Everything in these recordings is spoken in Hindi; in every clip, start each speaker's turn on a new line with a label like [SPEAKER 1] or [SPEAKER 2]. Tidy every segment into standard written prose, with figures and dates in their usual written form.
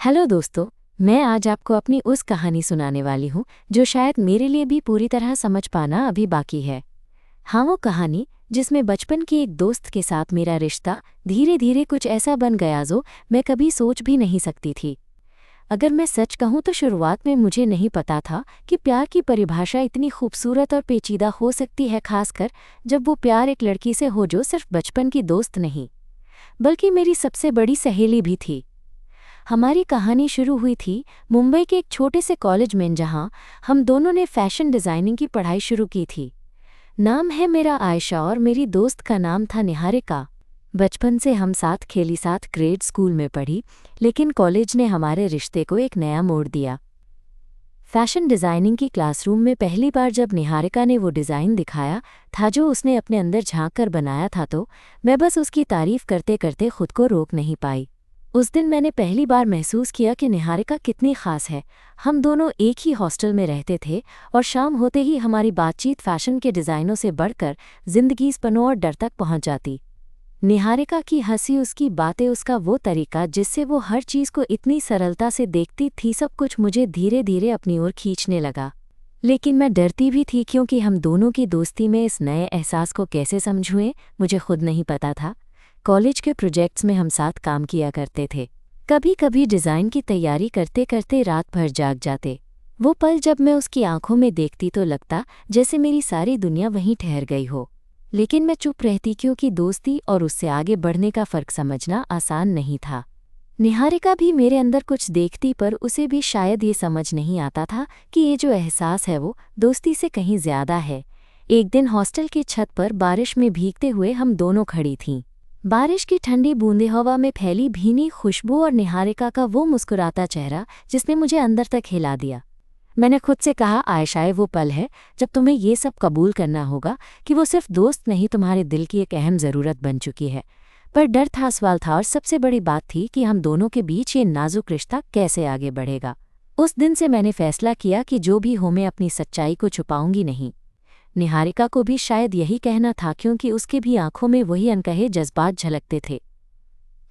[SPEAKER 1] हेलो दोस्तों। मैं आज आपको अपनी उस कहानी सुनाने वाली हूँ जो शायद मेरे लिए भी पूरी तरह समझ पाना अभी बाकी है। हाँ, वो कहानी जिसमें बचपन की एक दोस्त के साथ मेरा रिश्ता धीरे धीरे कुछ ऐसा बन गया जो मैं कभी सोच भी नहीं सकती थी। अगर मैं सच कहूँ तो शुरुआत में मुझे नहीं पता था कि प्यार की परिभाषा इतनी खूबसूरत और पेचीदा हो सकती है, खासकर जब वो प्यार एक लड़की से हो जो सिर्फ बचपन की दोस्त नहीं बल्कि मेरी सबसे बड़ी सहेली भी थी। हमारी कहानी शुरू हुई थी मुंबई के एक छोटे से कॉलेज में, जहां हम दोनों ने फैशन डिज़ाइनिंग की पढ़ाई शुरू की थी। नाम है मेरा आयशा और मेरी दोस्त का नाम था निहारिका। बचपन से हम साथ खेली, साथ ग्रेड स्कूल में पढ़ी, लेकिन कॉलेज ने हमारे रिश्ते को एक नया मोड़ दिया। फैशन डिज़ाइनिंग की क्लासरूम में पहली बार जब निहारिका ने वो डिज़ाइन दिखाया था जो उसने अपने अंदर झांक कर बनाया था, तो मैं बस उसकी तारीफ करते करते खुद को रोक नहीं पाई। उस दिन मैंने पहली बार महसूस किया कि निहारिका कितनी ख़ास है। हम दोनों एक ही हॉस्टल में रहते थे और शाम होते ही हमारी बातचीत फैशन के डिज़ाइनों से बढ़कर ज़िंदगीज़पनों और डर तक पहुंच जाती। निहारिका की हंसी, उसकी बातें, उसका वो तरीका जिससे वो हर चीज़ को इतनी सरलता से देखती थी, सब कुछ मुझे धीरे धीरे अपनी ओर खींचने लगा। लेकिन मैं डरती भी थी, क्योंकि हम दोनों की दोस्ती में इस नए एहसास को कैसे समझूं मुझे खुद नहीं पता था। कॉलेज के प्रोजेक्ट्स में हम साथ काम किया करते थे। कभी कभी डिज़ाइन की तैयारी करते करते रात भर जाग जाते। वो पल जब मैं उसकी आंखों में देखती तो लगता जैसे मेरी सारी दुनिया वहीं ठहर गई हो। लेकिन मैं चुप रहती, क्योंकि दोस्ती और उससे आगे बढ़ने का फ़र्क समझना आसान नहीं था। निहारिका भी मेरे अंदर कुछ देखती, पर उसे भी शायद ये समझ नहीं आता था कि ये जो एहसास है वो दोस्ती से कहीं ज़्यादा है। एक दिन हॉस्टल की छत पर बारिश में भीगते हुए हम दोनों खड़ी थीं। बारिश की ठंडी बूंदें, हवा में फैली भीनी खुशबू और निहारिका का वो मुस्कुराता चेहरा जिसने मुझे अंदर तक हिला दिया। मैंने खुद से कहा, आयशा, वो पल है जब तुम्हें ये सब कबूल करना होगा कि वो सिर्फ दोस्त नहीं, तुम्हारे दिल की एक अहम ज़रूरत बन चुकी है। पर डर था, सवाल था, और सबसे बड़ी बात थी कि हम दोनों के बीच ये नाजुक रिश्ता कैसे आगे बढ़ेगा। उस दिन से मैंने फैसला किया कि जो भी हो, मैं अपनी सच्चाई को छुपाऊंगी नहीं। निहारिका को भी शायद यही कहना था, क्योंकि उसके भी आंखों में वही अनकहे जज्बात झलकते थे।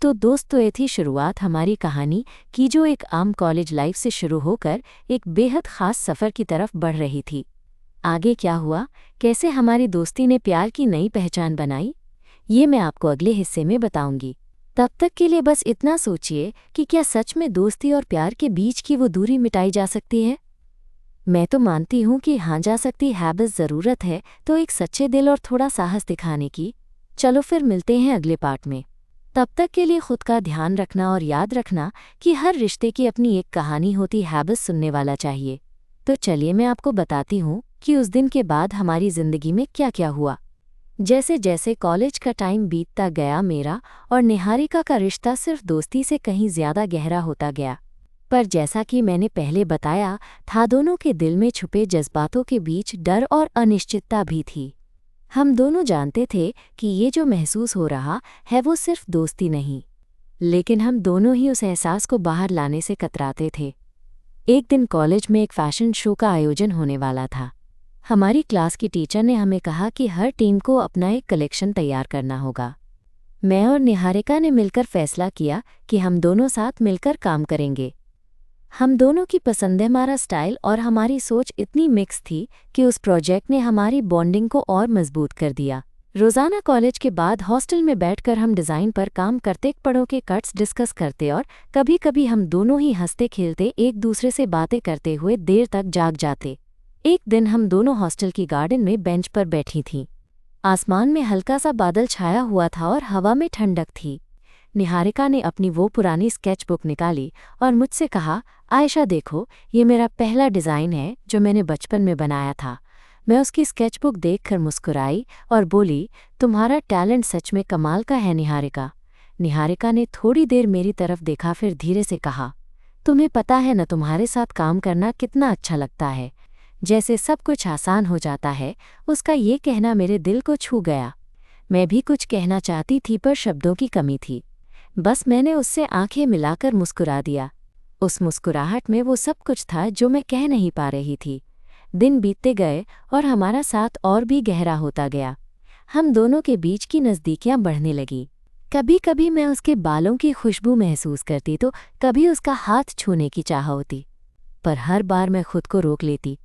[SPEAKER 1] तो दोस्तों, ये थी शुरुआत हमारी कहानी की, जो एक आम कॉलेज लाइफ से शुरू होकर एक बेहद ख़ास सफ़र की तरफ बढ़ रही थी। आगे क्या हुआ, कैसे हमारी दोस्ती ने प्यार की नई पहचान बनाई, ये मैं आपको अगले हिस्से में बताऊंगी। तब तक के लिए बस इतना सोचिए कि क्या सच में दोस्ती और प्यार के बीच की वो दूरी मिटाई जा सकती है। मैं तो मानती हूँ कि हाँ, जा सकती है, बस ज़रूरत है तो एक सच्चे दिल और थोड़ा साहस दिखाने की। चलो फिर मिलते हैं अगले पार्ट में। तब तक के लिए खुद का ध्यान रखना और याद रखना कि हर रिश्ते की अपनी एक कहानी होती है, बस सुनने वाला चाहिए। तो चलिए मैं आपको बताती हूँ कि उस दिन के बाद हमारी ज़िंदगी में क्या क्या हुआ। जैसे जैसे कॉलेज का टाइम बीतता गया, मेरा और निहारिका का रिश्ता सिर्फ दोस्ती से कहीं ज़्यादा गहरा होता गया। पर जैसा कि मैंने पहले बताया था, दोनों के दिल में छुपे जज्बातों के बीच डर और अनिश्चितता भी थी। हम दोनों जानते थे कि ये जो महसूस हो रहा है वो सिर्फ दोस्ती नहीं, लेकिन हम दोनों ही उस एहसास को बाहर लाने से कतराते थे। एक दिन कॉलेज में एक फैशन शो का आयोजन होने वाला था। हमारी क्लास की टीचर ने हमें कहा कि हर टीम को अपना एक कलेक्शन तैयार करना होगा। मैं और निहारिका ने मिलकर फैसला किया कि हम दोनों साथ मिलकर काम करेंगे। हम दोनों की पसंद, हमारा स्टाइल और हमारी सोच इतनी मिक्स थी कि उस प्रोजेक्ट ने हमारी बॉन्डिंग को और मजबूत कर दिया। रोज़ाना कॉलेज के बाद हॉस्टल में बैठकर हम डिज़ाइन पर काम करते, कपड़ों के कट्स डिस्कस करते और कभी कभी हम दोनों ही हंसते खेलते एक दूसरे से बातें करते हुए देर तक जाग जाते। एक दिन हम दोनों हॉस्टल की गार्डन में बेंच पर बैठी थीं। आसमान में हल्का सा बादल छाया हुआ था और हवा में ठंडक थी। निहारिका ने अपनी वो पुरानी स्केचबुक निकाली और मुझसे कहा, आयशा देखो, ये मेरा पहला डिज़ाइन है जो मैंने बचपन में बनाया था। मैं उसकी स्केचबुक देखकर मुस्कुराई और बोली, तुम्हारा टैलेंट सच में कमाल का है निहारिका। निहारिका ने थोड़ी देर मेरी तरफ देखा, फिर धीरे से कहा, तुम्हें पता है न, तुम्हारे साथ काम करना कितना अच्छा लगता है, जैसे सब कुछ आसान हो जाता है। उसका ये कहना मेरे दिल को छू गया। मैं भी कुछ कहना चाहती थी, पर शब्दों की कमी थी। बस मैंने उससे आंखें मिलाकर मुस्कुरा दिया। उस मुस्कुराहट में वो सब कुछ था जो मैं कह नहीं पा रही थी। दिन बीतते गए और हमारा साथ और भी गहरा होता गया। हम दोनों के बीच की नज़दीकियां बढ़ने लगी। कभी कभी मैं उसके बालों की खुशबू महसूस करती तो कभी उसका हाथ छूने की चाह होती, पर हर बार मैं खुद को रोक लेती।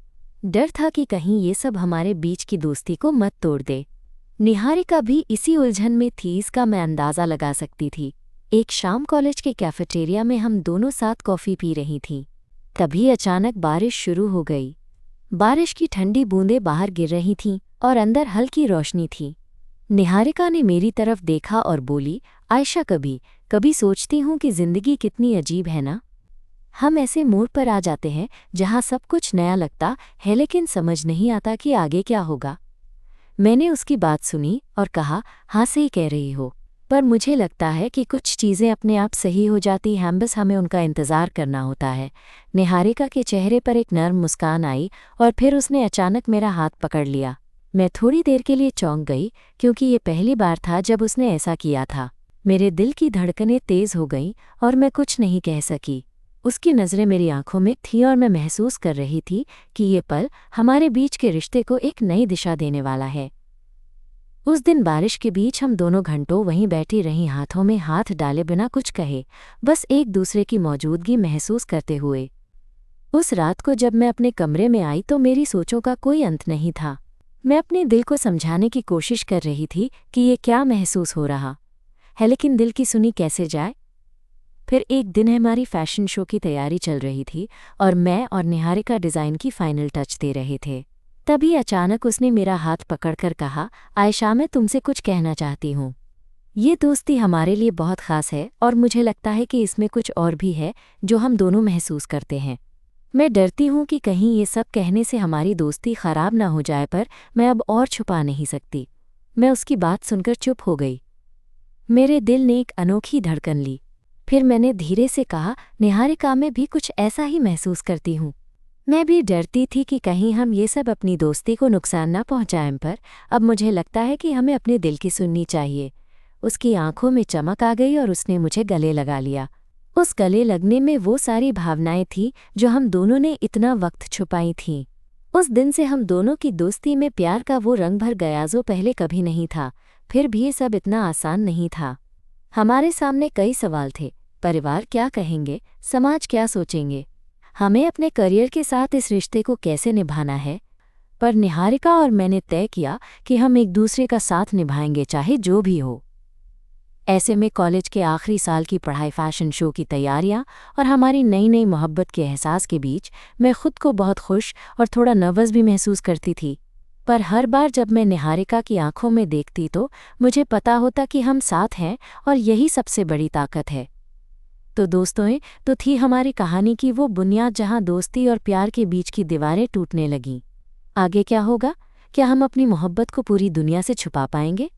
[SPEAKER 1] डर था कि कहीं ये सब हमारे बीच की दोस्ती को मत तोड़ दे। निहारिका भी इसी उलझन में थी, इसका मैं अंदाज़ा लगा सकती थी। एक शाम कॉलेज के कैफेटेरिया में हम दोनों साथ कॉफ़ी पी रही थीं। तभी अचानक बारिश शुरू हो गई। बारिश की ठंडी बूंदें बाहर गिर रही थीं और अंदर हल्की रोशनी थी। निहारिका ने मेरी तरफ देखा और बोली, आयशा, कभी कभी सोचती हूँ कि ज़िंदगी कितनी अजीब है ना। हम ऐसे मोड़ पर आ जाते हैं जहाँ सब कुछ नया लगता है लेकिन समझ नहीं आता कि आगे क्या होगा। मैंने उसकी बात सुनी और कहा, हाँ सही कह रही हो, पर मुझे लगता है कि कुछ चीज़ें अपने आप सही हो जाती हैं, बस हमें उनका इंतज़ार करना होता है। निहारिका के चेहरे पर एक नर्म मुस्कान आई और फिर उसने अचानक मेरा हाथ पकड़ लिया। मैं थोड़ी देर के लिए चौंक गई क्योंकि ये पहली बार था जब उसने ऐसा किया था। मेरे दिल की धड़कनें तेज़ हो गईं और मैं कुछ नहीं कह सकी। उसकी नज़रें मेरी आंखों में थीं और मैं महसूस कर रही थी कि ये पल हमारे बीच के रिश्ते को एक नई दिशा देने वाला है। उस दिन बारिश के बीच हम दोनों घंटों वहीं बैठी रहीं, हाथों में हाथ डाले बिना कुछ कहे, बस एक दूसरे की मौजूदगी महसूस करते हुए। उस रात को जब मैं अपने कमरे में आई तो मेरी सोचों का कोई अंत नहीं था। मैं अपने दिल को समझाने की कोशिश कर रही थी कि ये क्या महसूस हो रहा है, लेकिन दिल की सुनी कैसे जाए। फिर एक दिन हमारी फैशन शो की तैयारी चल रही थी और मैं और निहारिका डिज़ाइन की फाइनल टच दे रहे थे। तभी अचानक उसने मेरा हाथ पकड़कर कहा, आयशा, मैं तुमसे कुछ कहना चाहती हूँ। ये दोस्ती हमारे लिए बहुत ख़ास है और मुझे लगता है कि इसमें कुछ और भी है जो हम दोनों महसूस करते हैं। मैं डरती हूँ कि कहीं ये सब कहने से हमारी दोस्ती ख़राब ना हो जाए, पर मैं अब और छुपा नहीं सकती। मैं उसकी बात सुनकर चुप हो गई। मेरे दिल ने एक अनोखी धड़कन ली। फिर मैंने धीरे से कहा, निहारिका, मैं भी कुछ ऐसा ही महसूस करती हूँ। मैं भी डरती थी कि कहीं हम ये सब अपनी दोस्ती को नुकसान ना पहुँचाएं, पर अब मुझे लगता है कि हमें अपने दिल की सुननी चाहिए। उसकी आंखों में चमक आ गई और उसने मुझे गले लगा लिया। उस गले लगने में वो सारी भावनाएं थीं जो हम दोनों ने इतना वक्त छुपाई थीं। उस दिन से हम दोनों की दोस्ती में प्यार का वो रंग भर गया जो पहले कभी नहीं था। फिर भी ये सब इतना आसान नहीं था। हमारे सामने कई सवाल थे। परिवार क्या कहेंगे, समाज क्या सोचेंगे, हमें अपने करियर के साथ इस रिश्ते को कैसे निभाना है। पर निहारिका और मैंने तय किया कि हम एक दूसरे का साथ निभाएंगे, चाहे जो भी हो। ऐसे में कॉलेज के आखिरी साल की पढ़ाई, फैशन शो की तैयारियां और हमारी नई नई मोहब्बत के एहसास के बीच मैं खुद को बहुत खुश और थोड़ा नर्वस भी महसूस करती थी। पर हर बार जब मैं निहारिका की आंखों में देखती तो मुझे पता होता कि हम साथ हैं और यही सबसे बड़ी ताकत है। तो दोस्तों, तो थी हमारी कहानी की वो बुनियाद जहां दोस्ती और प्यार के बीच की दीवारें टूटने लगीं। आगे क्या होगा? क्या हम अपनी मोहब्बत को पूरी दुनिया से छुपा पाएंगे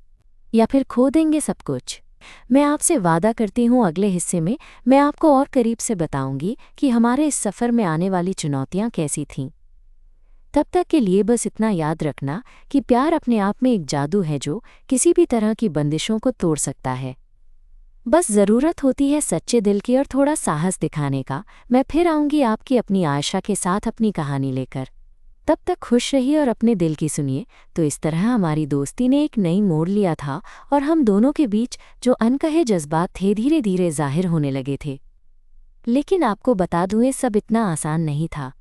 [SPEAKER 1] या फिर खो देंगे सब कुछ? मैं आपसे वादा करती हूँ अगले हिस्से में मैं आपको और करीब से बताऊंगी कि हमारे इस सफ़र में आने वाली चुनौतियाँ कैसी थीं। तब तक के लिए बस इतना याद रखना कि प्यार अपने आप में एक जादू है जो किसी भी तरह की बंदिशों को तोड़ सकता है। बस ज़रूरत होती है सच्चे दिल की और थोड़ा साहस दिखाने का। मैं फिर आऊँगी आपकी अपनी आयशा के साथ अपनी कहानी लेकर। तब तक खुश रहिए और अपने दिल की सुनिए। तो इस तरह हमारी दोस्ती ने एक नई मोड़ लिया था और हम दोनों के बीच जो अनकहे जज्बात थे धीरे धीरे जाहिर होने लगे थे। लेकिन आपको बता दूं, ये सब इतना आसान नहीं था।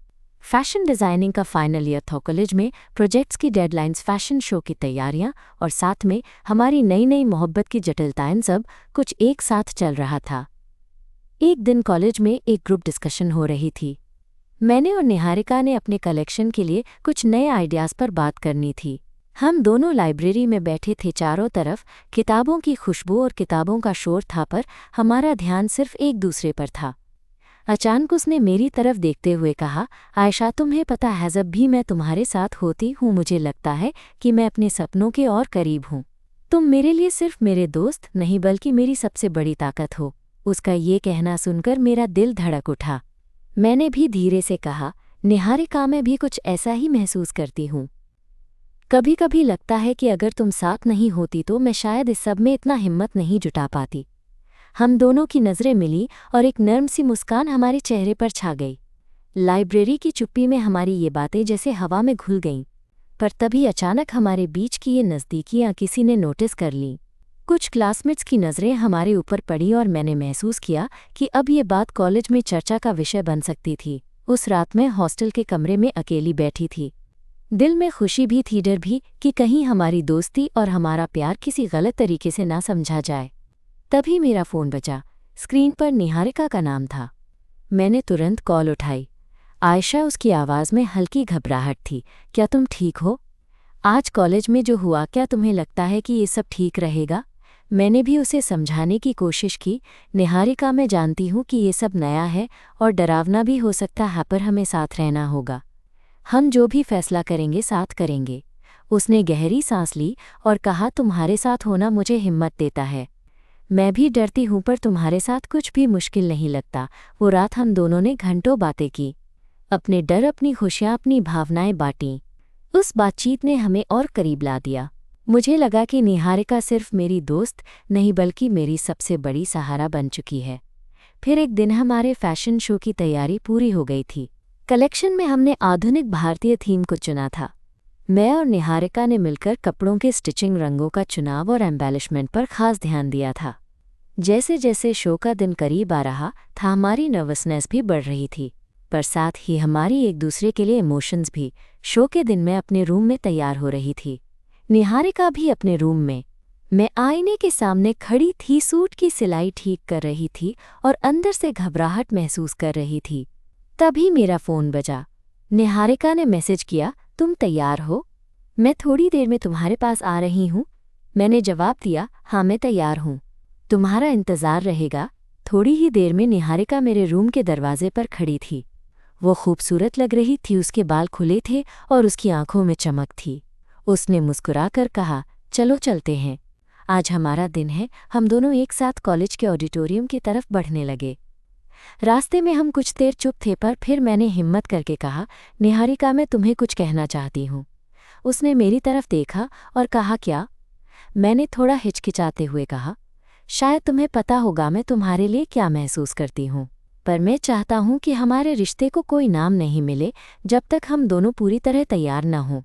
[SPEAKER 1] फैशन डिज़ाइनिंग का फाइनल ईयर था, कॉलेज में प्रोजेक्ट्स की डेडलाइंस, फैशन शो की तैयारियां और साथ में हमारी नई नई मोहब्बत की जटिलताएं, सब कुछ एक साथ चल रहा था। एक दिन कॉलेज में एक ग्रुप डिस्कशन हो रही थी। मैंने और निहारिका ने अपने कलेक्शन के लिए कुछ नए आइडियाज़ पर बात करनी थी। हम दोनों लाइब्रेरी में बैठे थे, चारों तरफ किताबों की खुशबू और किताबों का शोर था, पर हमारा ध्यान सिर्फ एक दूसरे पर था। अचानक उसने मेरी तरफ देखते हुए कहा, आयशा, तुम्हें पता है, जब भी मैं तुम्हारे साथ होती हूँ मुझे लगता है कि मैं अपने सपनों के और करीब हूँ। तुम मेरे लिए सिर्फ मेरे दोस्त नहीं बल्कि मेरी सबसे बड़ी ताकत हो। उसका ये कहना सुनकर मेरा दिल धड़क उठा। मैंने भी धीरे से कहा, निहारिका, मैं भी कुछ ऐसा ही महसूस करती हूँ। कभी कभी लगता है कि अगर तुम साथ नहीं होती तो मैं शायद इस सब में इतना हिम्मत नहीं जुटा पाती। हम दोनों की नज़रें मिली और एक नर्म सी मुस्कान हमारे चेहरे पर छा गई। लाइब्रेरी की चुप्पी में हमारी ये बातें जैसे हवा में घुल गईं। पर तभी अचानक हमारे बीच की ये नज़दीकियाँ किसी ने नोटिस कर लीं। कुछ क्लासमेट्स की नज़रें हमारे ऊपर पड़ी और मैंने महसूस किया कि अब ये बात कॉलेज में चर्चा का विषय बन सकती थी। उस रात मैं हॉस्टल के कमरे में अकेली बैठी थी। दिल में खुशी भी थी, डर भी कि कहीं हमारी दोस्ती और हमारा प्यार किसी गलत तरीके से ना समझा जाए। तभी मेरा फ़ोन बजा। स्क्रीन पर निहारिका का नाम था। मैंने तुरंत कॉल उठाई। आयशा, उसकी आवाज़ में हल्की घबराहट थी। क्या तुम ठीक हो? आज कॉलेज में जो हुआ, क्या तुम्हें लगता है कि ये सब ठीक रहेगा? मैंने भी उसे समझाने की कोशिश की। निहारिका, मैं जानती हूँ कि ये सब नया है और डरावना भी हो सकता है, पर हमें साथ रहना होगा। हम जो भी फैसला करेंगे साथ करेंगे। उसने गहरी सांस ली और कहा, तुम्हारे साथ होना मुझे हिम्मत देता है। मैं भी डरती हूँ, पर तुम्हारे साथ कुछ भी मुश्किल नहीं लगता। वो रात हम दोनों ने घंटों बातें की, अपने डर, अपनी खुशियाँ, अपनी भावनाएं बांटीं। उस बातचीत ने हमें और करीब ला दिया। मुझे लगा कि निहारिका सिर्फ मेरी दोस्त नहीं, बल्कि मेरी सबसे बड़ी सहारा बन चुकी है। फिर एक दिन हमारे फैशन शो की तैयारी पूरी हो गई थी। कलेक्शन में हमने आधुनिक भारतीय थीम को चुना था। मैं और निहारिका ने मिलकर कपड़ों के स्टिचिंग, रंगों का चुनाव और एम्बेलिशमेंट पर खास ध्यान दिया था। जैसे जैसे शो का दिन करीब आ रहा था, हमारी नर्वसनेस भी बढ़ रही थी, पर साथ ही हमारी एक दूसरे के लिए इमोशंस भी। शो के दिन मैं अपने रूम में तैयार हो रही थी, निहारिका भी अपने रूम में। मैं आईने के सामने खड़ी थी, सूट की सिलाई ठीक कर रही थी और अंदर से घबराहट महसूस कर रही थी। तभी मेरा फ़ोन बजा। निहारिका ने मैसेज किया, तुम तैयार हो? मैं थोड़ी देर में तुम्हारे पास आ रही हूँ। मैंने जवाब दिया, हाँ मैं तैयार हूँ, तुम्हारा इंतज़ार रहेगा। थोड़ी ही देर में निहारिका मेरे रूम के दरवाजे पर खड़ी थी। वो खूबसूरत लग रही थी, उसके बाल खुले थे और उसकी आंखों में चमक थी। उसने मुस्कुराकर कहा, चलो चलते हैं, आज हमारा दिन है। हम दोनों एक साथ कॉलेज के ऑडिटोरियम की तरफ बढ़ने लगे। रास्ते में हम कुछ देर चुप थे, पर फिर मैंने हिम्मत करके कहा, निहारिका, मैं तुम्हें कुछ कहना चाहती हूँ। उसने मेरी तरफ देखा और कहा, क्या? मैंने थोड़ा हिचकिचाते हुए कहा, शायद तुम्हें पता होगा मैं तुम्हारे लिए क्या महसूस करती हूँ, पर मैं चाहता हूँ कि हमारे रिश्ते को कोई नाम नहीं मिले जब तक हम दोनों पूरी तरह तैयार न हों।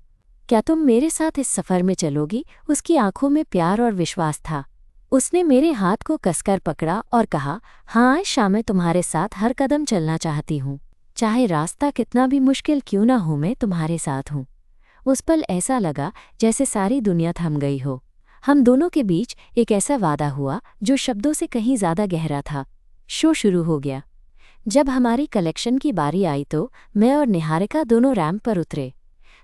[SPEAKER 1] क्या तुम मेरे साथ इस सफ़र में चलोगी? उसकी आंखों में प्यार और विश्वास था। उसने मेरे हाथ को कसकर पकड़ा और कहा, हाँ आयशा, मैं तुम्हारे साथ हर कदम चलना चाहती हूँ। चाहे रास्ता कितना भी मुश्किल क्यों ना हो, मैं तुम्हारे साथ हूँ। उस पल ऐसा लगा जैसे सारी दुनिया थम गई हो। हम दोनों के बीच एक ऐसा वादा हुआ जो शब्दों से कहीं ज़्यादा गहरा था। शो शुरू हो गया। जब हमारी कलेक्शन की बारी आई तो मैं और निहारिका दोनों रैंप पर उतरे।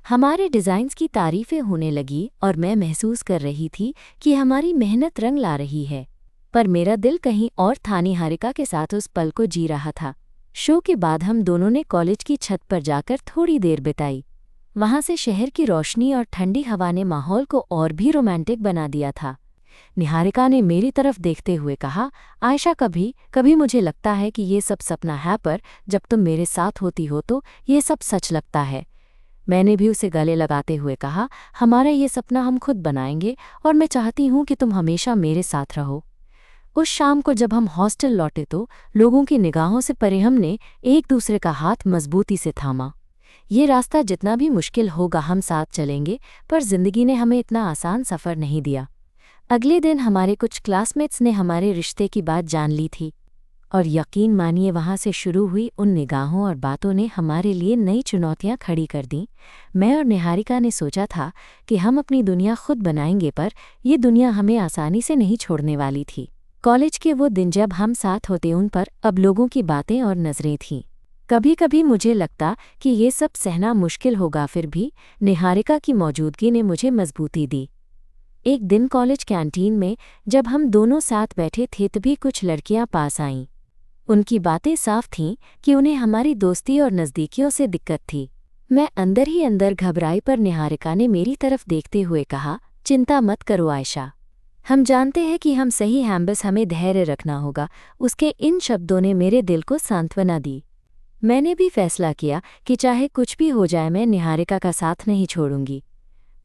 [SPEAKER 1] हमारे डिज़ाइन्स की तारीफ़ें होने लगी और मैं महसूस कर रही थी कि हमारी मेहनत रंग ला रही है। पर मेरा दिल कहीं और था, निहारिका के साथ उस पल को जी रहा था। शो के बाद हम दोनों ने कॉलेज की छत पर जाकर थोड़ी देर बिताई। वहाँ से शहर की रोशनी और ठंडी हवा ने माहौल को और भी रोमांटिक बना दिया था। निहारिका ने मेरी तरफ देखते हुए कहा, आयशा, कभी कभी मुझे लगता है कि ये सब सपना है, पर जब तुम मेरे साथ होती हो तो ये सब सच लगता है। मैंने भी उसे गले लगाते हुए कहा, हमारा ये सपना हम खुद बनाएंगे और मैं चाहती हूँ कि तुम हमेशा मेरे साथ रहो। उस शाम को जब हम हॉस्टल लौटे तो लोगों की निगाहों से परे हमने एक दूसरे का हाथ मजबूती से थामा। ये रास्ता जितना भी मुश्किल होगा हम साथ चलेंगे, पर जिंदगी ने हमें इतना आसान सफ़र नहीं दिया। अगले दिन हमारे कुछ क्लासमेट्स ने हमारे रिश्ते की बात जान ली थी और यकीन मानिए, वहाँ से शुरू हुई उन निगाहों और बातों ने हमारे लिए नई चुनौतियाँ खड़ी कर दीं। मैं और निहारिका ने सोचा था कि हम अपनी दुनिया खुद बनाएंगे, पर यह दुनिया हमें आसानी से नहीं छोड़ने वाली थी। कॉलेज के वो दिन जब हम साथ होते, उन पर अब लोगों की बातें और नज़रें थीं। कभी कभी मुझे लगता कि ये सब सहना मुश्किल होगा, फिर भी निहारिका की मौजूदगी ने मुझे मजबूती दी। एक दिन कॉलेज कैंटीन में जब हम दोनों साथ बैठे थे, तभी कुछ लड़कियां पास आईं। उनकी बातें साफ थीं कि उन्हें हमारी दोस्ती और नज़दीकियों से दिक्कत थी। मैं अंदर ही अंदर घबराई, पर निहारिका ने मेरी तरफ देखते हुए कहा, चिंता मत करो आयशा, हम जानते हैं कि हम सही हैं, बस हमें धैर्य रखना होगा। उसके इन शब्दों ने मेरे दिल को सांत्वना दी। मैंने भी फैसला किया कि चाहे कुछ भी हो जाए, मैं निहारिका का साथ नहीं छोड़ूंगी।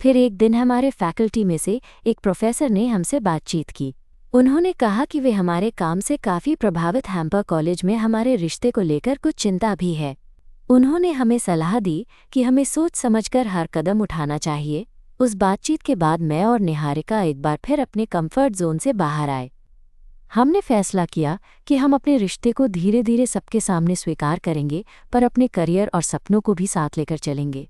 [SPEAKER 1] फिर एक दिन हमारे फैकल्टी में से एक प्रोफेसर ने हमसे बातचीत की। उन्होंने कहा कि वे हमारे काम से काफ़ी प्रभावित हैं, पर कॉलेज में हमारे रिश्ते को लेकर कुछ चिंता भी है। उन्होंने हमें सलाह दी कि हमें सोच समझकर हर कदम उठाना चाहिए। उस बातचीत के बाद मैं और निहारिका एक बार फिर अपने कंफर्ट जोन से बाहर आए। हमने फैसला किया कि हम अपने रिश्ते को धीरे धीरे सबके सामने स्वीकार करेंगे, पर अपने करियर और सपनों को भी साथ लेकर चलेंगे।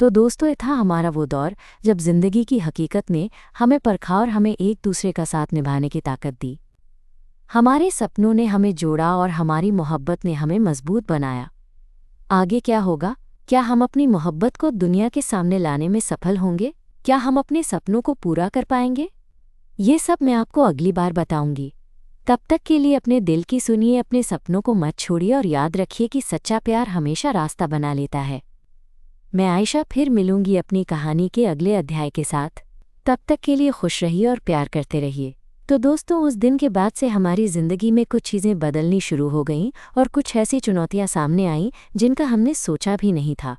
[SPEAKER 1] तो दोस्तों, ये था हमारा वो दौर जब जिंदगी की हकीकत ने हमें परखा और हमें एक दूसरे का साथ निभाने की ताकत दी। हमारे सपनों ने हमें जोड़ा और हमारी मोहब्बत ने हमें मजबूत बनाया। आगे क्या होगा? क्या हम अपनी मोहब्बत को दुनिया के सामने लाने में सफल होंगे? क्या हम अपने सपनों को पूरा कर पाएंगे? ये सब मैं आपको अगली बार बताऊंगी। तब तक के लिए अपने दिल की सुनिए, अपने सपनों को मत छोड़िए और याद रखिए कि सच्चा प्यार हमेशा रास्ता बना लेता है। मैं आयशा फिर मिलूंगी अपनी कहानी के अगले अध्याय के साथ। तब तक के लिए खुश रहिए और प्यार करते रहिए। तो दोस्तों, उस दिन के बाद से हमारी ज़िंदगी में कुछ चीज़ें बदलनी शुरू हो गईं और कुछ ऐसी चुनौतियां सामने आईं जिनका हमने सोचा भी नहीं था।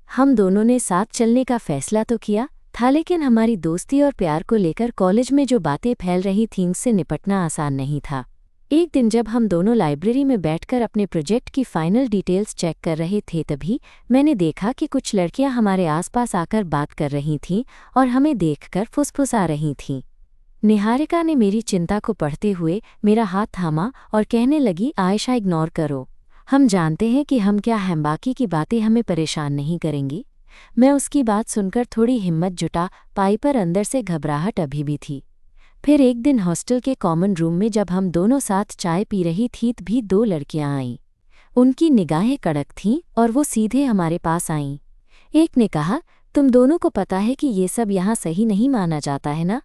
[SPEAKER 1] हम दोनों ने साथ चलने का फैसला तो किया था, लेकिन हमारी दोस्ती और प्यार को लेकर कॉलेज में जो बातें फैल रही थीं उससे निपटना आसान नहीं था। एक दिन जब हम दोनों लाइब्रेरी में बैठकर अपने प्रोजेक्ट की फाइनल डिटेल्स चेक कर रहे थे, तभी मैंने देखा कि कुछ लड़कियां हमारे आसपास आकर बात कर रही थीं और हमें देखकर फुसफुसा रही थीं। निहारिका ने मेरी चिंता को पढ़ते हुए मेरा हाथ थामा और कहने लगी, आयशा, इग्नोर करो। हम जानते हैं कि हम क्या हैं, बाकी की बातें हमें परेशान नहीं करेंगी। मैं उसकी बात सुनकर थोड़ी हिम्मत जुटा पाई, पर अंदर से घबराहट अभी भी थी। फिर एक दिन हॉस्टल के कॉमन रूम में जब हम दोनों साथ चाय पी रही थीं, भी दो लड़कियां आईं। उनकी निगाहें कड़क थीं और वो सीधे हमारे पास आईं। एक ने कहा, तुम दोनों को पता है कि ये सब यहाँ सही नहीं माना जाता है ना?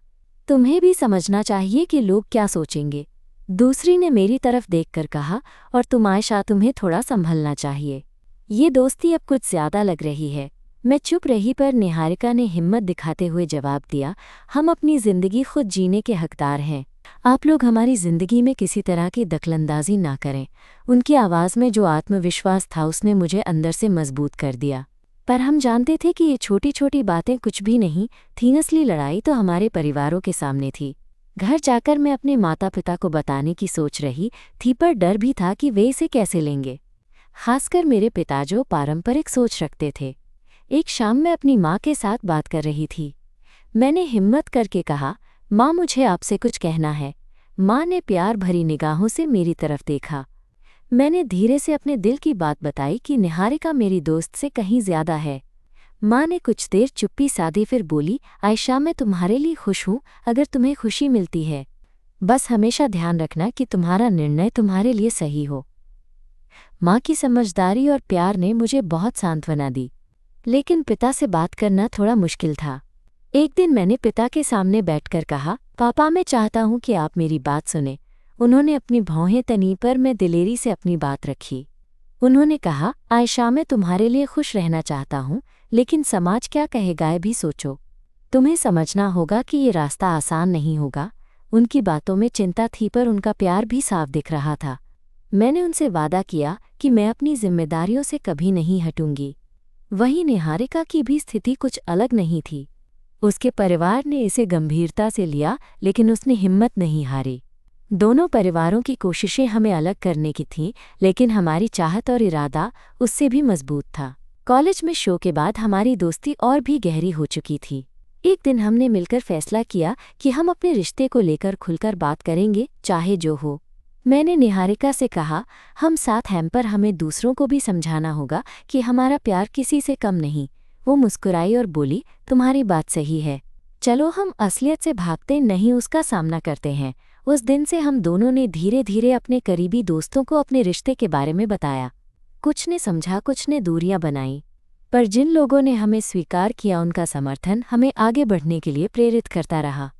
[SPEAKER 1] तुम्हें भी समझना चाहिए कि लोग क्या सोचेंगे। दूसरी ने मेरी तरफ देखकर कहा, और तुम आयशा, तुम्हें थोड़ा संभलना चाहिए। ये दोस्ती अब कुछ ज्यादा लग रही है। मैं चुप रही, पर निहारिका ने हिम्मत दिखाते हुए जवाब दिया, हम अपनी जिंदगी खुद जीने के हकदार हैं। आप लोग हमारी जिंदगी में किसी तरह की दखलंदाजी ना करें। उनकी आवाज़ में जो आत्मविश्वास था उसने मुझे अंदर से मजबूत कर दिया। पर हम जानते थे कि ये छोटी छोटी बातें कुछ भी नहीं थीं, असली लड़ाई तो हमारे परिवारों के सामने थी। घर जाकर मैं अपने माता पिता को बताने की सोच रही थी, पर डर भी था कि वे इसे कैसे लेंगे, खासकर मेरे पिता जो पारंपरिक सोच रखते थे। एक शाम मैं अपनी माँ के साथ बात कर रही थी। मैंने हिम्मत करके कहा, माँ, मुझे आपसे कुछ कहना है। माँ ने प्यार भरी निगाहों से मेरी तरफ देखा। मैंने धीरे से अपने दिल की बात बताई कि निहारिका मेरी दोस्त से कहीं ज्यादा है। माँ ने कुछ देर चुप्पी साधी, फिर बोली, आयशा, मैं तुम्हारे लिए खुश हूँ अगर तुम्हें खुशी मिलती है। बस हमेशा ध्यान रखना कि तुम्हारा निर्णय तुम्हारे लिए सही हो। माँ की समझदारी और प्यार ने मुझे बहुत सांत्वना दी, लेकिन पिता से बात करना थोड़ा मुश्किल था। एक दिन मैंने पिता के सामने बैठकर कहा, पापा, मैं चाहता हूँ कि आप मेरी बात सुने। उन्होंने अपनी भौहें तनी, पर मैं दिलेरी से अपनी बात रखी। उन्होंने कहा, आयशा, मैं तुम्हारे लिए खुश रहना चाहता हूँ, लेकिन समाज क्या कहेगा ये भी सोचो। तुम्हें समझना होगा कि ये रास्ता आसान नहीं होगा। उनकी बातों में चिंता थी, पर उनका प्यार भी साफ दिख रहा था। मैंने उनसे वादा किया कि मैं अपनी जिम्मेदारियों से कभी नहीं हटूंगी। वहीं निहारिका की भी स्थिति कुछ अलग नहीं थी। उसके परिवार ने इसे गंभीरता से लिया, लेकिन उसने हिम्मत नहीं हारी। दोनों परिवारों की कोशिशें हमें अलग करने की थीं, लेकिन हमारी चाहत और इरादा उससे भी मजबूत था। कॉलेज में शो के बाद हमारी दोस्ती और भी गहरी हो चुकी थी। एक दिन हमने मिलकर फैसला किया कि हम अपने रिश्ते को लेकर खुलकर बात करेंगे, चाहे जो हो। मैंने निहारिका से कहा, हम साथ हैं, पर हमें दूसरों को भी समझाना होगा कि हमारा प्यार किसी से कम नहीं। वो मुस्कुराई और बोली, तुम्हारी बात सही है। चलो हम असलियत से भागते नहीं, उसका सामना करते हैं। उस दिन से हम दोनों ने धीरे धीरे अपने करीबी दोस्तों को अपने रिश्ते के बारे में बताया। कुछ ने समझा, कुछ ने दूरियां बनाई, पर जिन लोगों ने हमें स्वीकार किया उनका समर्थन हमें आगे बढ़ने के लिए प्रेरित करता रहा।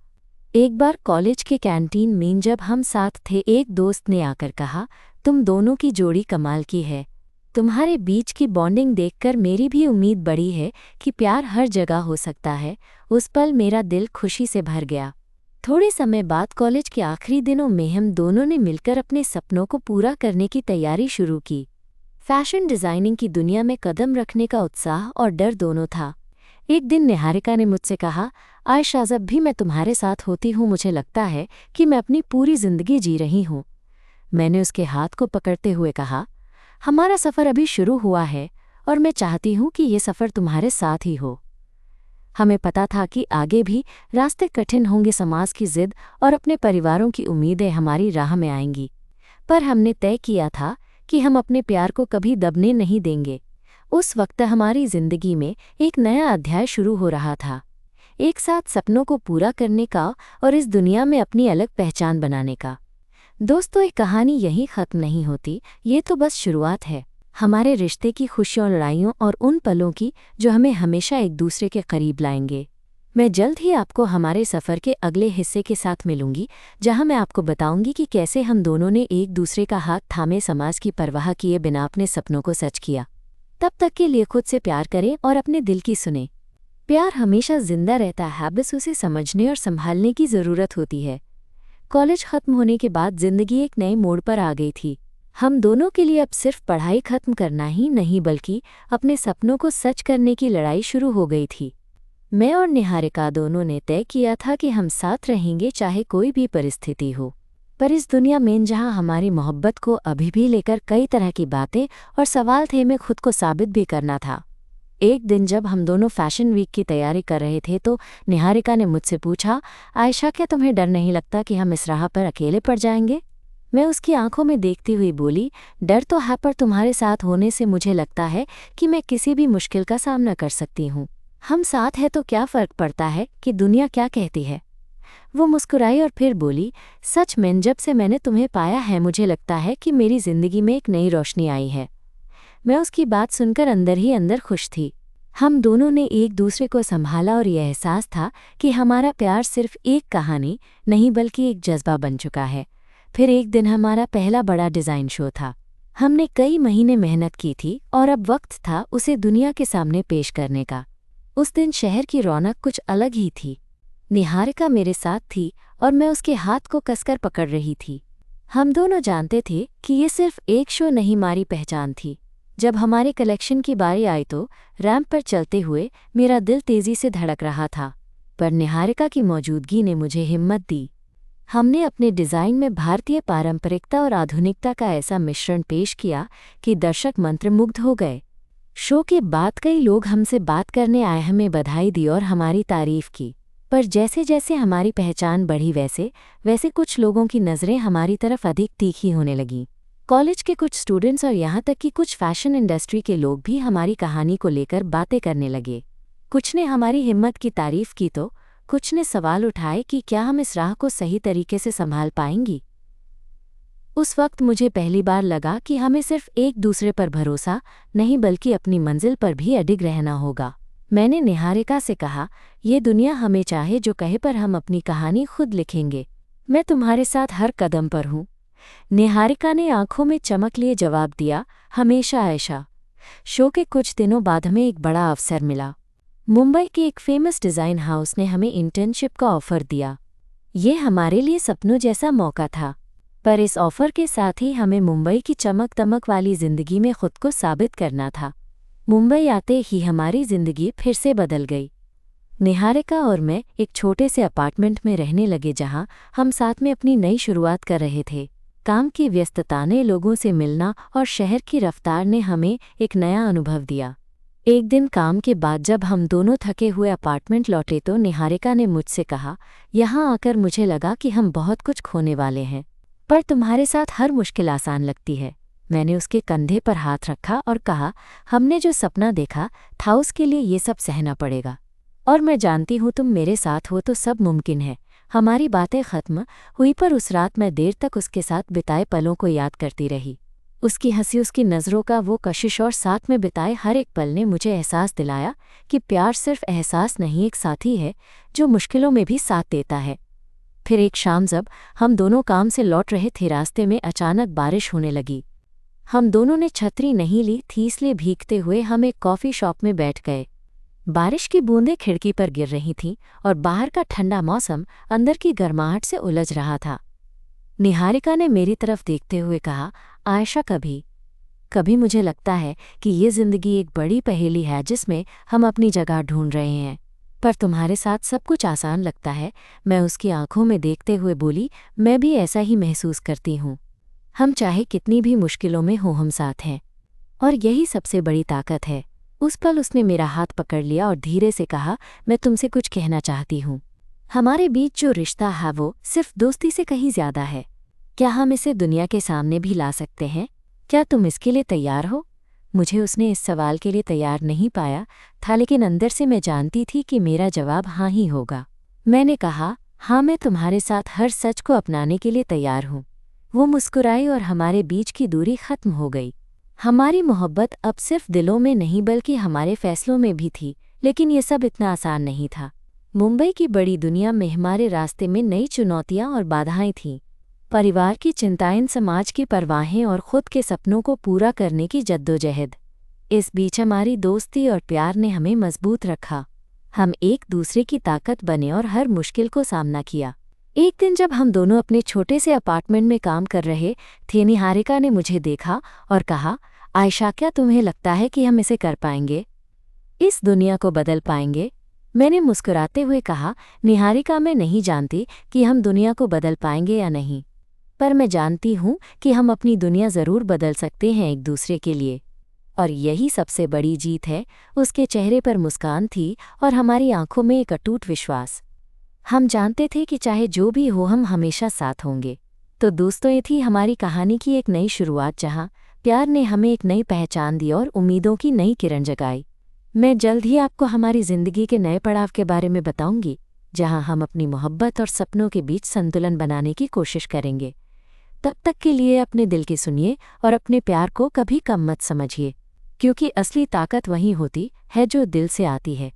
[SPEAKER 1] एक बार कॉलेज के कैंटीन में जब हम साथ थे, एक दोस्त ने आकर कहा, तुम दोनों की जोड़ी कमाल की है। तुम्हारे बीच की बॉन्डिंग देखकर मेरी भी उम्मीद बढ़ी है कि प्यार हर जगह हो सकता है। उस पल मेरा दिल खुशी से भर गया। थोड़े समय बाद कॉलेज के आखिरी दिनों में हम दोनों ने मिलकर अपने सपनों को पूरा करने की तैयारी शुरू की। फैशन डिज़ाइनिंग की दुनिया में कदम रखने का उत्साह और डर दोनों था। एक दिन निहारिका ने मुझसे कहा, आयशा, जब भी मैं तुम्हारे साथ होती हूँ मुझे लगता है कि मैं अपनी पूरी जिंदगी जी रही हूँ। मैंने उसके हाथ को पकड़ते हुए कहा, हमारा सफ़र अभी शुरू हुआ है और मैं चाहती हूँ कि ये सफ़र तुम्हारे साथ ही हो। हमें पता था कि आगे भी रास्ते कठिन होंगे, समाज की जिद और अपने परिवारों की उम्मीदें हमारी राह में आएंगी। पर हमने तय किया था कि हम अपने प्यार को कभी दबने नहीं देंगे। उस वक्त हमारी जिंदगी में एक नया अध्याय शुरू हो रहा था, एक साथ सपनों को पूरा करने का और इस दुनिया में अपनी अलग पहचान बनाने का। दोस्तों, ये कहानी यहीं खत्म नहीं होती, ये तो बस शुरुआत है हमारे रिश्ते की, खुशियों, लड़ाइयों और उन पलों की जो हमें हमेशा एक दूसरे के करीब लाएंगे। मैं जल्द ही आपको हमारे सफ़र के अगले हिस्से के साथ मिलूंगी, जहां मैं आपको बताऊंगी कि कैसे हम दोनों ने एक दूसरे का हाथ थामे समाज की परवाह किए बिना अपने सपनों को सच किया। तब तक के लिए खुद से प्यार करें और अपने दिल की सुने। प्यार हमेशा जिंदा रहता है, बस उसे समझने और संभालने की ज़रूरत होती है। कॉलेज खत्म होने के बाद जिंदगी एक नए मोड़ पर आ गई थी। हम दोनों के लिए अब सिर्फ पढ़ाई खत्म करना ही नहीं, बल्कि अपने सपनों को सच करने की लड़ाई शुरू हो गई थी। मैं और निहारिका दोनों ने तय किया था कि हम साथ रहेंगे, चाहे कोई भी परिस्थिति हो। पर इस दुनिया में जहां हमारी मोहब्बत को अभी भी लेकर कई तरह की बातें और सवाल थे, हमें खुद को साबित भी करना था। एक दिन जब हम दोनों फैशन वीक की तैयारी कर रहे थे तो निहारिका ने मुझसे पूछा, आयशा, क्या तुम्हें डर नहीं लगता कि हम इस राह पर अकेले पड़ जाएंगे? मैं उसकी आंखों में देखती हुई बोली, डर तो है, पर तुम्हारे साथ होने से मुझे लगता है कि मैं किसी भी मुश्किल का सामना कर सकती हूँ। हम साथ हैं तो क्या फ़र्क पड़ता है कि दुनिया क्या कहती है। वो मुस्कुराई और फिर बोली, सच में जब से मैंने तुम्हें पाया है मुझे लगता है कि मेरी ज़िंदगी में एक नई रोशनी आई है। मैं उसकी बात सुनकर अंदर ही अंदर खुश थी। हम दोनों ने एक दूसरे को संभाला और यह एहसास था कि हमारा प्यार सिर्फ एक कहानी नहीं बल्कि एक जज्बा बन चुका है। फिर एक दिन हमारा पहला बड़ा डिज़ाइन शो था। हमने कई महीने मेहनत की थी और अब वक्त था उसे दुनिया के सामने पेश करने का। उस दिन शहर की रौनक कुछ अलग ही थी। निहारिका मेरे साथ थी और मैं उसके हाथ को कसकर पकड़ रही थी। हम दोनों जानते थे कि ये सिर्फ एक शो नहीं, हमारी पहचान थी। जब हमारे कलेक्शन की बारी आई तो रैंप पर चलते हुए मेरा दिल तेज़ी से धड़क रहा था, पर निहारिका की मौजूदगी ने मुझे हिम्मत दी। हमने अपने डिज़ाइन में भारतीय पारंपरिकता और आधुनिकता का ऐसा मिश्रण पेश किया कि दर्शक मंत्रमुग्ध हो गए। शो के बाद कई लोग हमसे बात करने आए, हमें बधाई दी और हमारी तारीफ की। पर जैसे जैसे हमारी पहचान बढ़ी वैसे वैसे कुछ लोगों की नज़रें हमारी तरफ अधिक तीखी होने लगीं। कॉलेज के कुछ स्टूडेंट्स और यहाँ तक कि कुछ फैशन इंडस्ट्री के लोग भी हमारी कहानी को लेकर बातें करने लगे। कुछ ने हमारी हिम्मत की तारीफ की तो कुछ ने सवाल उठाए कि क्या हम इस राह को सही तरीके से संभाल पाएंगी। उस वक्त मुझे पहली बार लगा कि हमें सिर्फ एक दूसरे पर भरोसा नहीं बल्कि अपनी मंजिल पर भी अडिग रहना होगा। मैंने निहारिका से कहा, ये दुनिया हमें चाहे जो कहे, पर हम अपनी कहानी खुद लिखेंगे। मैं तुम्हारे साथ हर कदम पर हूँ। निहारिका ने आंखों में चमक लिए जवाब दिया, हमेशा आयशा। शो के कुछ दिनों बाद हमें एक बड़ा अवसर मिला। मुंबई के एक फेमस डिज़ाइन हाउस ने हमें इंटर्नशिप का ऑफ़र दिया। ये हमारे लिए सपनों जैसा मौका था, पर इस ऑफ़र के साथ ही हमें मुंबई की चमक दमक वाली ज़िंदगी में खुद को साबित करना था। मुंबई आते ही हमारी ज़िंदगी फिर से बदल गई। निहारिका और मैं एक छोटे से अपार्टमेंट में रहने लगे, जहां हम साथ में अपनी नई शुरुआत कर रहे थे। काम की व्यस्तता ने, लोगों से मिलना और शहर की रफ्तार ने हमें एक नया अनुभव दिया। एक दिन काम के बाद जब हम दोनों थके हुए अपार्टमेंट लौटे तो निहारिका ने मुझसे कहा, यहाँ आकर मुझे लगा कि हम बहुत कुछ खोने वाले हैं, पर तुम्हारे साथ हर मुश्किल आसान लगती है। मैंने उसके कंधे पर हाथ रखा और कहा, हमने जो सपना देखा था उसके लिए ये सब सहना पड़ेगा, और मैं जानती हूँ तुम मेरे साथ हो तो सब मुमकिन है। हमारी बातें खत्म हुई, पर उस रात मैं देर तक उसके साथ बिताए पलों को याद करती रही। उसकी हंसी, उसकी नज़रों का वो कशिश और साथ में बिताए हर एक पल ने मुझे एहसास दिलाया कि प्यार सिर्फ एहसास नहीं, एक साथी है जो मुश्किलों में भी साथ देता है। फिर एक शाम जब हम दोनों काम से लौट रहे थे, रास्ते में अचानक बारिश होने लगी। हम दोनों ने छतरी नहीं ली थी, इसलिए भीगते हुए हम एक कॉफ़ी शॉप में बैठ गए। बारिश की बूंदें खिड़की पर गिर रही थीं और बाहर का ठंडा मौसम अंदर की गर्माहट से उलझ रहा था। निहारिका ने मेरी तरफ देखते हुए कहा, आयशा, कभी कभी मुझे लगता है कि ये ज़िंदगी एक बड़ी पहेली है जिसमें हम अपनी जगह ढूंढ रहे हैं, पर तुम्हारे साथ सब कुछ आसान लगता है। मैं उसकी आंखों में देखते हुए बोली, मैं भी ऐसा ही महसूस करती हूँ। हम चाहे कितनी भी मुश्किलों में हो, हम साथ हैं, और यही सबसे बड़ी ताकत है। उस पल उसने मेरा हाथ पकड़ लिया और धीरे से कहा, मैं तुमसे कुछ कहना चाहती हूँ। हमारे बीच जो रिश्ता है वो सिर्फ दोस्ती से कहीं ज्यादा है। क्या हम इसे दुनिया के सामने भी ला सकते हैं? क्या तुम इसके लिए तैयार हो? मुझे उसने इस सवाल के लिए तैयार नहीं पाया था, लेकिन अंदर से मैं जानती थी कि मेरा जवाब हाँ ही होगा। मैंने कहा, हाँ, मैं तुम्हारे साथ हर सच को अपनाने के लिए तैयार हूँ। वो मुस्कुराई और हमारे बीच की दूरी खत्म हो गई। हमारी मोहब्बत अब सिर्फ दिलों में नहीं बल्कि हमारे फैसलों में भी थी, लेकिन ये सब इतना आसान नहीं था। मुंबई की बड़ी दुनिया में हमारे रास्ते में नई चुनौतियां और बाधाएं थीं। परिवार की चिंताएं, समाज की परवाहें और खुद के सपनों को पूरा करने की जद्दोजहद। इस बीच हमारी दोस्ती और प्यार ने हमें मजबूत रखा। हम एक दूसरे की ताकत बने और हर मुश्किल को सामना किया। एक दिन जब हम दोनों अपने छोटे से अपार्टमेंट में काम कर रहे थे, निहारिका ने मुझे देखा और कहा, आयशा, क्या तुम्हें लगता है कि हम इसे कर पाएंगे? इस दुनिया को बदल पाएंगे? मैंने मुस्कुराते हुए कहा, निहारिका, मैं नहीं जानती कि हम दुनिया को बदल पाएंगे या नहीं, पर मैं जानती हूँ कि हम अपनी दुनिया ज़रूर बदल सकते हैं एक दूसरे के लिए। और यही सबसे बड़ी जीत है। उसके चेहरे पर मुस्कान थी और हमारी आंखों में एक अटूट विश्वास। हम जानते थे कि चाहे जो भी हो हम हमेशा साथ होंगे। तो दोस्तों, ये थी हमारी कहानी की एक नई शुरुआत, जहाँ प्यार ने हमें एक नई पहचान दी और उम्मीदों की नई किरण जगाई। मैं जल्द ही आपको हमारी ज़िंदगी के नए पड़ाव के बारे में बताऊंगी, जहाँ हम अपनी मोहब्बत और सपनों के बीच संतुलन बनाने की कोशिश करेंगे। तब तक के लिए अपने दिल की सुनिए और अपने प्यार को कभी कम मत समझिए, क्योंकि असली ताकत वहीं होती है जो दिल से आती है।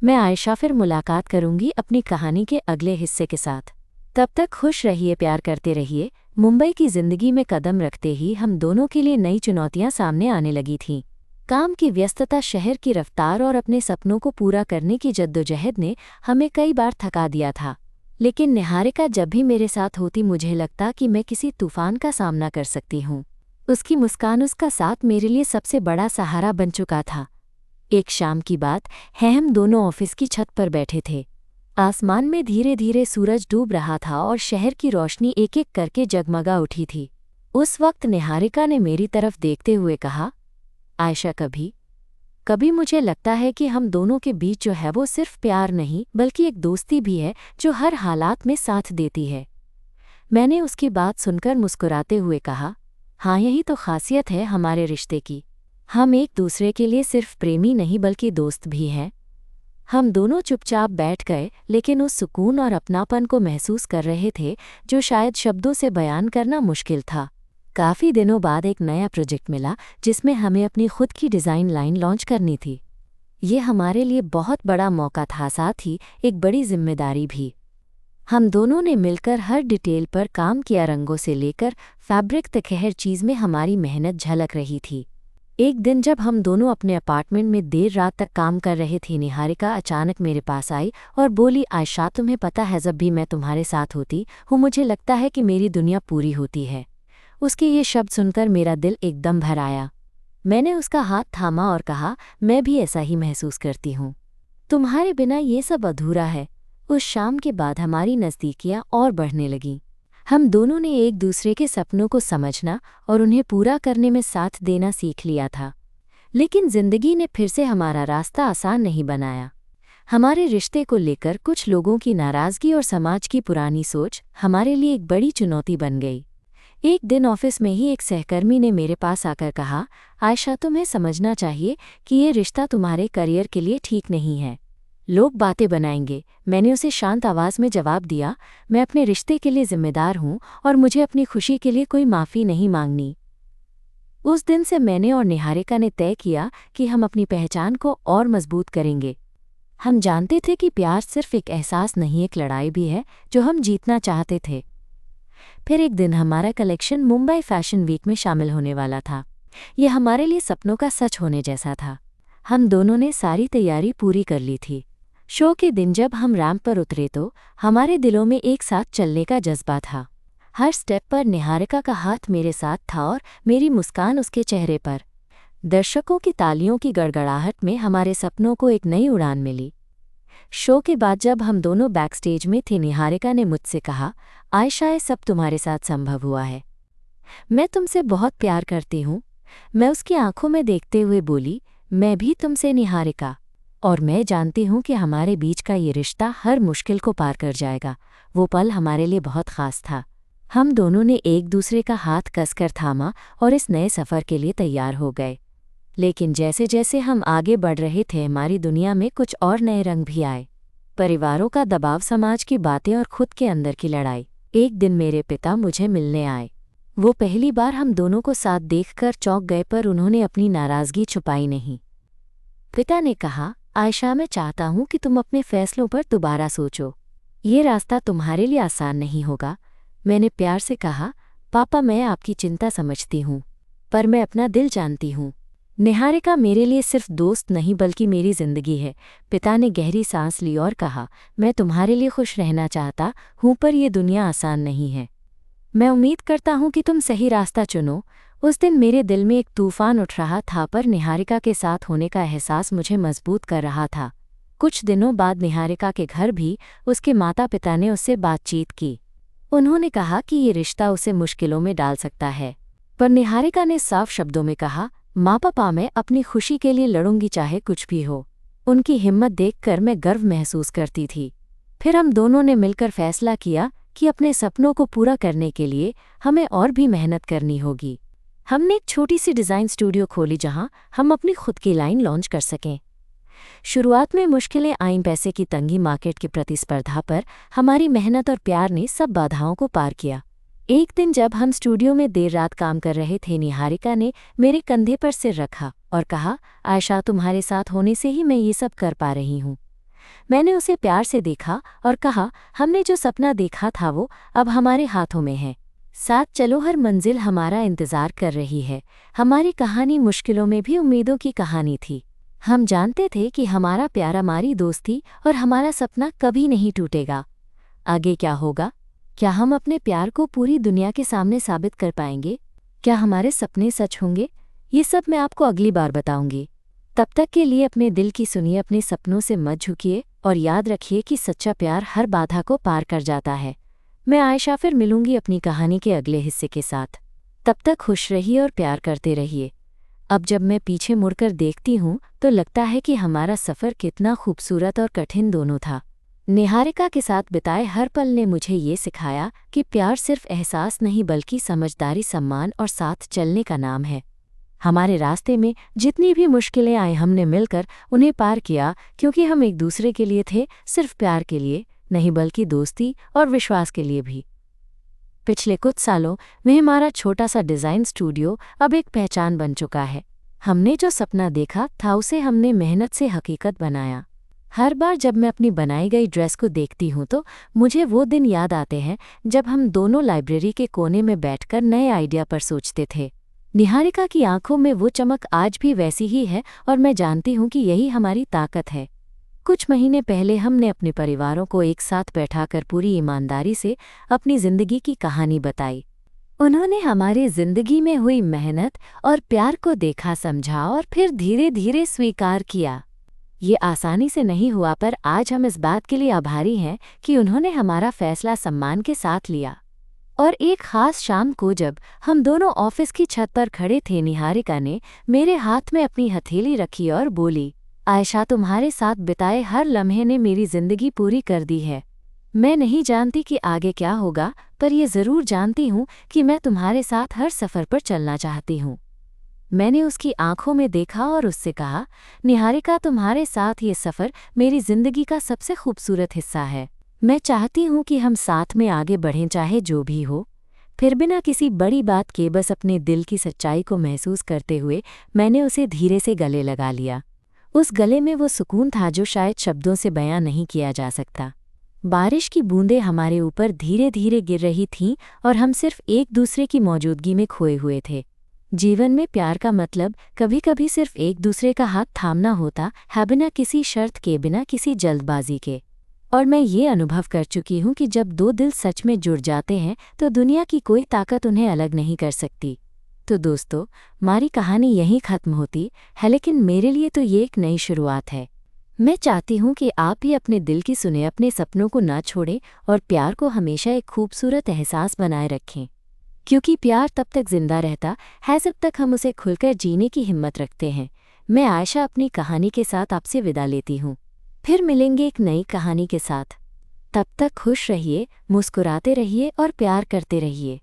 [SPEAKER 1] मैं आयशा फिर मुलाकात करूंगी अपनी कहानी के अगले हिस्से के साथ। तब तक खुश रहिए, प्यार करते रहिए। मुंबई की जिंदगी में कदम रखते ही हम दोनों के लिए नई चुनौतियां सामने आने लगी थीं। काम की व्यस्तता, शहर की रफ्तार और अपने सपनों को पूरा करने की जद्दोजहद ने हमें कई बार थका दिया था। लेकिन निहारिका जब भी मेरे साथ होती, मुझे लगता कि मैं किसी तूफान का सामना कर सकती हूँ। उसकी मुस्कान, उसका साथ मेरे लिए सबसे बड़ा सहारा बन चुका था। एक शाम की बात है, हम दोनों ऑफिस की छत पर बैठे थे। आसमान में धीरे धीरे सूरज डूब रहा था और शहर की रोशनी एक एक करके जगमगा उठी थी। उस वक्त निहारिका ने मेरी तरफ देखते हुए कहा, आयशा, कभी कभी मुझे लगता है कि हम दोनों के बीच जो है वो सिर्फ प्यार नहीं बल्कि एक दोस्ती भी है जो हर हालात में साथ देती है। मैंने उसकी बात सुनकर मुस्कुराते हुए कहा, हाँ, यही तो खासियत है हमारे रिश्ते की। हम एक दूसरे के लिए सिर्फ प्रेमी नहीं बल्कि दोस्त भी हैं। हम दोनों चुपचाप बैठ गए, लेकिन उस सुकून और अपनापन को महसूस कर रहे थे जो शायद शब्दों से बयान करना मुश्किल था। काफ़ी दिनों बाद एक नया प्रोजेक्ट मिला जिसमें हमें अपनी खुद की डिज़ाइन लाइन लॉन्च करनी थी। ये हमारे लिए बहुत बड़ा मौका था, साथ ही एक बड़ी जिम्मेदारी भी। हम दोनों ने मिलकर हर डिटेल पर काम किया, रंगों से लेकर फैब्रिक तक हर चीज़ में हमारी मेहनत झलक रही थी। एक दिन जब हम दोनों अपने अपार्टमेंट में देर रात तक काम कर रहे थे, निहारिका अचानक मेरे पास आई और बोली, आयशा, तुम्हें पता है, जब भी मैं तुम्हारे साथ होती हूँ मुझे लगता है कि मेरी दुनिया पूरी होती है। उसके ये शब्द सुनकर मेरा दिल एकदम भर आया। मैंने उसका हाथ थामा और कहा, मैं भी ऐसा ही महसूस करती हूँ। तुम्हारे बिना ये सब अधूरा है। उस शाम के बाद हमारी नज़दीकियाँ और बढ़ने लगीं। हम दोनों ने एक दूसरे के सपनों को समझना और उन्हें पूरा करने में साथ देना सीख लिया था। लेकिन जिंदगी ने फिर से हमारा रास्ता आसान नहीं बनाया। हमारे रिश्ते को लेकर कुछ लोगों की नाराज़गी और समाज की पुरानी सोच हमारे लिए एक बड़ी चुनौती बन गई। एक दिन ऑफिस में ही एक सहकर्मी ने मेरे पास आकर कहा, आयशा, तुम्हें समझना चाहिए कि ये रिश्ता तुम्हारे करियर के लिए ठीक नहीं है। लोग बातें बनाएंगे। मैंने उसे शांत आवाज़ में जवाब दिया, मैं अपने रिश्ते के लिए जिम्मेदार हूँ और मुझे अपनी खुशी के लिए कोई माफ़ी नहीं मांगनी। उस दिन से मैंने और निहारिका ने तय किया कि हम अपनी पहचान को और मजबूत करेंगे। हम जानते थे कि प्यार सिर्फ एक एहसास नहीं, एक लड़ाई भी है जो हम जीतना चाहते थे। फिर एक दिन हमारा कलेक्शन मुंबई फैशन वीक में शामिल होने वाला था। यह हमारे लिए सपनों का सच होने जैसा था। हम दोनों ने सारी तैयारी पूरी कर ली थी। शो के दिन जब हम रैंप पर उतरे तो हमारे दिलों में एक साथ चलने का जज्बा था। हर स्टेप पर निहारिका का हाथ मेरे साथ था और मेरी मुस्कान उसके चेहरे पर। दर्शकों की तालियों की गड़गड़ाहट में हमारे सपनों को एक नई उड़ान मिली। शो के बाद जब हम दोनों बैकस्टेज में थे, निहारिका ने मुझसे कहा, आयशा, ये सब तुम्हारे साथ संभव हुआ है। मैं तुमसे बहुत प्यार करती हूँ। मैं उसकी आंखों में देखते हुए बोली, मैं भी तुमसे निहारिका, और मैं जानती हूँ कि हमारे बीच का ये रिश्ता हर मुश्किल को पार कर जाएगा। वो पल हमारे लिए बहुत ख़ास था। हम दोनों ने एक दूसरे का हाथ कसकर थामा और इस नए सफ़र के लिए तैयार हो गए। लेकिन जैसे जैसे हम आगे बढ़ रहे थे, हमारी दुनिया में कुछ और नए रंग भी आए। परिवारों का दबाव, समाज की बातें और खुद के अंदर की लड़ाई। एक दिन मेरे पिता मुझे मिलने आए। वो पहली बार हम दोनों को साथ देखकर चौंक गए, पर उन्होंने अपनी नाराज़गी छुपाई नहीं। पिता ने कहा, आयशा, मैं चाहता हूँ कि तुम अपने फैसलों पर दोबारा सोचो। ये रास्ता तुम्हारे लिए आसान नहीं होगा। मैंने प्यार से कहा, पापा, मैं आपकी चिंता समझती हूँ, पर मैं अपना दिल जानती हूँ। निहारिका मेरे लिए सिर्फ दोस्त नहीं बल्कि मेरी जिंदगी है। पिता ने गहरी सांस ली और कहा, मैं तुम्हारे लिए खुश रहना चाहता हूँ, पर यह दुनिया आसान नहीं है। मैं उम्मीद करता हूँ कि तुम सही रास्ता चुनो। उस दिन मेरे दिल में एक तूफान उठ रहा था, पर निहारिका के साथ होने का एहसास मुझे मजबूत कर रहा था। कुछ दिनों बाद निहारिका के घर भी उसके माता पिता ने उससे बातचीत की। उन्होंने कहा कि ये रिश्ता उसे मुश्किलों में डाल सकता है, पर निहारिका ने साफ शब्दों में कहा, माँ पापा, मैं अपनी खुशी के लिए लड़ूंगी, चाहे कुछ भी हो। उनकी हिम्मत देखकर मैं गर्व महसूस करती थी। फिर हम दोनों ने मिलकर फैसला किया कि अपने सपनों को पूरा करने के लिए हमें और भी मेहनत करनी होगी। हमने एक छोटी सी डिज़ाइन स्टूडियो खोली जहां हम अपनी खुद की लाइन लॉन्च कर सकें। शुरुआत में मुश्किलें आईं, पैसे की तंगी, मार्केट की प्रतिस्पर्धा, पर हमारी मेहनत और प्यार ने सब बाधाओं को पार किया। एक दिन जब हम स्टूडियो में देर रात काम कर रहे थे, निहारिका ने मेरे कंधे पर सिर रखा और कहा, आयशा, तुम्हारे साथ होने से ही मैं ये सब कर पा रही हूँ। मैंने उसे प्यार से देखा और कहा, हमने जो सपना देखा था वो अब हमारे हाथों में है। साथ चलो, हर मंजिल हमारा इंतज़ार कर रही है। हमारी कहानी मुश्किलों में भी उम्मीदों की कहानी थी। हम जानते थे कि हमारा प्यार, हमारी दोस्ती और हमारा सपना कभी नहीं टूटेगा। आगे क्या होगा? क्या हम अपने प्यार को पूरी दुनिया के सामने साबित कर पाएंगे? क्या हमारे सपने सच होंगे? ये सब मैं आपको अगली बार बताऊंगी। तब तक के लिए अपने दिल की सुनिए, अपने सपनों से मत झुकिए और याद रखिए कि सच्चा प्यार हर बाधा को पार कर जाता है। मैं आयशा फिर मिलूंगी अपनी कहानी के अगले हिस्से के साथ। तब तक खुश रहिए और प्यार करते रहिए। अब जब मैं पीछे मुड़कर देखती हूँ तो लगता है कि हमारा सफ़र कितना खूबसूरत और कठिन दोनों था। निहारिका के साथ बिताए हर पल ने मुझे ये सिखाया कि प्यार सिर्फ एहसास नहीं बल्कि समझदारी, सम्मान और साथ चलने का नाम है। हमारे रास्ते में जितनी भी मुश्किलें आए, हमने मिलकर उन्हें पार किया, क्योंकि हम एक दूसरे के लिए थे, सिर्फ प्यार के लिए नहीं बल्कि दोस्ती और विश्वास के लिए भी। पिछले कुछ सालों में हमारा छोटा सा डिज़ाइन स्टूडियो अब एक पहचान बन चुका है। हमने जो सपना देखा था उसे हमने मेहनत से हकीकत बनाया। हर बार जब मैं अपनी बनाई गई ड्रेस को देखती हूँ तो मुझे वो दिन याद आते हैं जब हम दोनों लाइब्रेरी के कोने में बैठकर नए आइडिया पर सोचते थे। निहारिका की आंखों में वो चमक आज भी वैसी ही है और मैं जानती हूँ कि यही हमारी ताकत है। कुछ महीने पहले हमने अपने परिवारों को एक साथ बैठाकर पूरी ईमानदारी से अपनी ज़िंदगी की कहानी बताई। उन्होंने हमारी ज़िंदगी में हुई मेहनत और प्यार को देखा, समझा और फिर धीरे धीरे स्वीकार किया। ये आसानी से नहीं हुआ, पर आज हम इस बात के लिए आभारी हैं कि उन्होंने हमारा फैसला सम्मान के साथ लिया। और एक ख़ास शाम को जब हम दोनों ऑफिस की छत पर खड़े थे, निहारिका ने मेरे हाथ में अपनी हथेली रखी और बोली, आयशा, तुम्हारे साथ बिताए हर लम्हे ने मेरी ज़िंदगी पूरी कर दी है। मैं नहीं जानती कि आगे क्या होगा, पर यह ज़रूर जानती हूँ कि मैं तुम्हारे साथ हर सफ़र पर चलना चाहती हूँ। मैंने उसकी आंखों में देखा और उससे कहा, निहारिका, तुम्हारे साथ ये सफ़र मेरी ज़िंदगी का सबसे खूबसूरत हिस्सा है। मैं चाहती हूँ कि हम साथ में आगे बढ़ें, चाहे जो भी हो। फिर बिना किसी बड़ी बात के, बस अपने दिल की सच्चाई को महसूस करते हुए मैंने उसे धीरे से गले लगा लिया। उस गले में वो सुकून था जो शायद शब्दों से बयां नहीं किया जा सकता। बारिश की बूंदें हमारे ऊपर धीरे धीरे गिर रही थीं और हम सिर्फ एक दूसरे की मौजूदगी में खोए हुए थे। जीवन में प्यार का मतलब कभी कभी सिर्फ एक दूसरे का हाथ थामना होता है, बिना किसी शर्त के, बिना किसी जल्दबाजी के। और मैं ये अनुभव कर चुकी हूँ कि जब दो दिल सच में जुड़ जाते हैं तो दुनिया की कोई ताकत उन्हें अलग नहीं कर सकती। तो दोस्तों, हमारी कहानी यहीं ख़त्म होती है, लेकिन मेरे लिए तो ये एक नई शुरुआत है। मैं चाहती हूँ कि आप भी अपने दिल की सुने, अपने सपनों को ना छोड़ें और प्यार को हमेशा एक खूबसूरत एहसास बनाए रखें, क्योंकि प्यार तब तक जिंदा रहता है जब तक हम उसे खुलकर जीने की हिम्मत रखते हैं। मैं आयशा अपनी कहानी के साथ आपसे विदा लेती हूँ। फिर मिलेंगे एक नई कहानी के साथ। तब तक खुश रहिए, मुस्कुराते रहिए और प्यार करते रहिए।